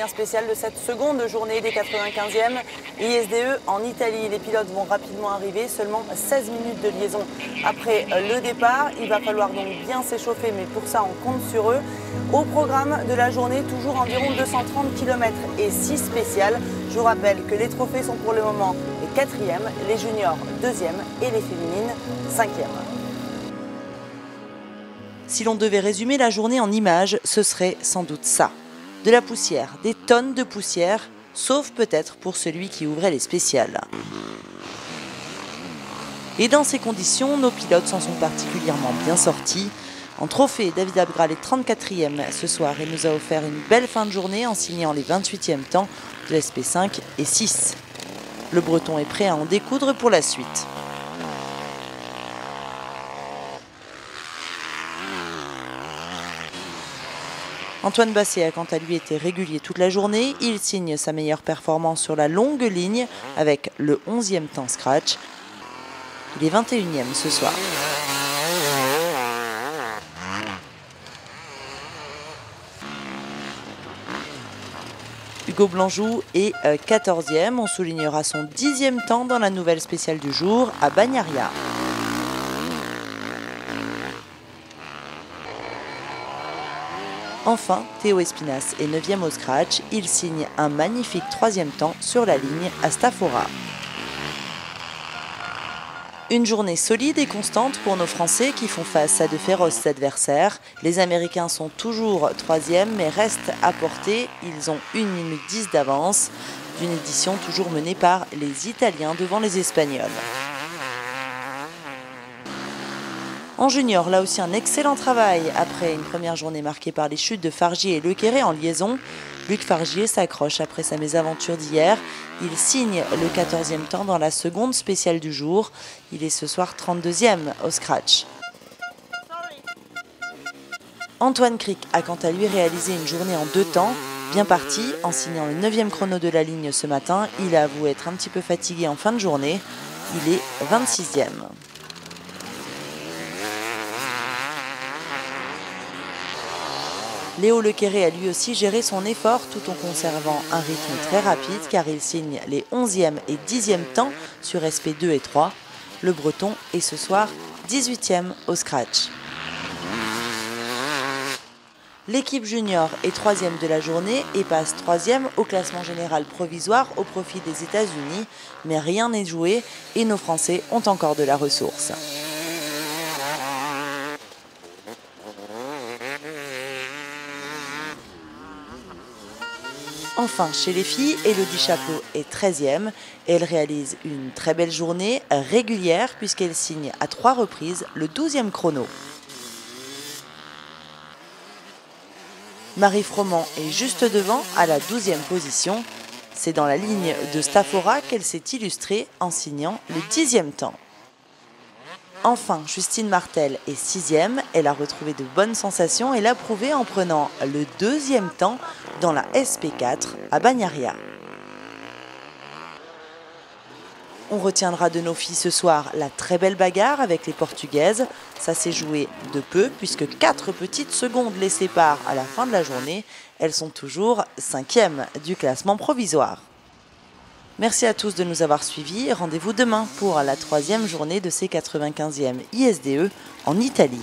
entretien spécial de cette seconde journée des 95e ISDE en Italie. Les pilotes vont rapidement arriver, seulement 16 minutes de liaison après le départ. Il va falloir donc bien s'échauffer, mais pour ça on compte sur eux. Au programme de la journée, toujours environ 230 km et 6 spéciales. Je vous rappelle que les trophées sont pour le moment les 4e, les juniors 2e et les féminines 5e. Si l'on devait résumer la journée en images, ce serait sans doute ça. De la poussière, des tonnes de poussière, sauf peut-être pour celui qui ouvrait les spéciales. Et dans ces conditions, nos pilotes s'en sont particulièrement bien sortis. En trophée, David Abgral est 34e ce soir et nous a offert une belle fin de journée en signant les 28e temps de SP5 et 6. Le Breton est prêt à en découdre pour la suite. Antoine Basset a quant à lui été régulier toute la journée. Il signe sa meilleure performance sur la longue ligne avec le 11e temps scratch. Il est 21e ce soir. Hugo Blanjou est 14e. On soulignera son 10e temps dans la nouvelle spéciale du jour à Bagnaria. Enfin, Théo Espinas est 9e au scratch. Il signe un magnifique 3e temps sur la ligne à Stafora. Une journée solide et constante pour nos Français qui font face à de féroces adversaires. Les Américains sont toujours 3e mais restent à portée. Ils ont 1 minute 10 d'avance d'une édition toujours menée par les Italiens devant les Espagnols. En junior, là aussi un excellent travail. Après une première journée marquée par les chutes de Fargier et Lequéré en liaison, Luc Fargier s'accroche après sa mésaventure d'hier. Il signe le 14e temps dans la seconde spéciale du jour. Il est ce soir 32e au scratch. Antoine Cric a quant à lui réalisé une journée en 2 temps. Bien parti, en signant le 9e chrono de la ligne ce matin, il a avoué être un petit peu fatigué en fin de journée. Il est 26e. Léo Lequéré a lui aussi géré son effort tout en conservant un rythme très rapide car il signe les 11e et 10e temps sur SP2 et 3. Le Breton est ce soir 18e au scratch. L'équipe junior est 3e de la journée et passe 3e au classement général provisoire au profit des États-Unis. Mais rien n'est joué et nos Français ont encore de la ressource. Enfin, chez les filles, Élodie Chaplot est 13e et elle réalise une très belle journée régulière puisqu'elle signe à 3 reprises le 12e chrono. Marie Froment est juste devant à la 12e position. C'est dans la ligne de Stafora qu'elle s'est illustrée en signant le 10e temps. Enfin, Justine Martel est 6e. Elle a retrouvé de bonnes sensations et l'a prouvé en prenant le 2e temps dans la SP4 à Bagnaria. On retiendra de nos filles ce soir la très belle bagarre avec les Portugaises. Ça s'est joué de peu puisque 4 petites secondes les séparent à la fin de la journée. Elles sont toujours 5e du classement provisoire. Merci à tous de nous avoir suivis. Rendez-vous demain pour la 3e journée de ces 95e ISDE en Italie.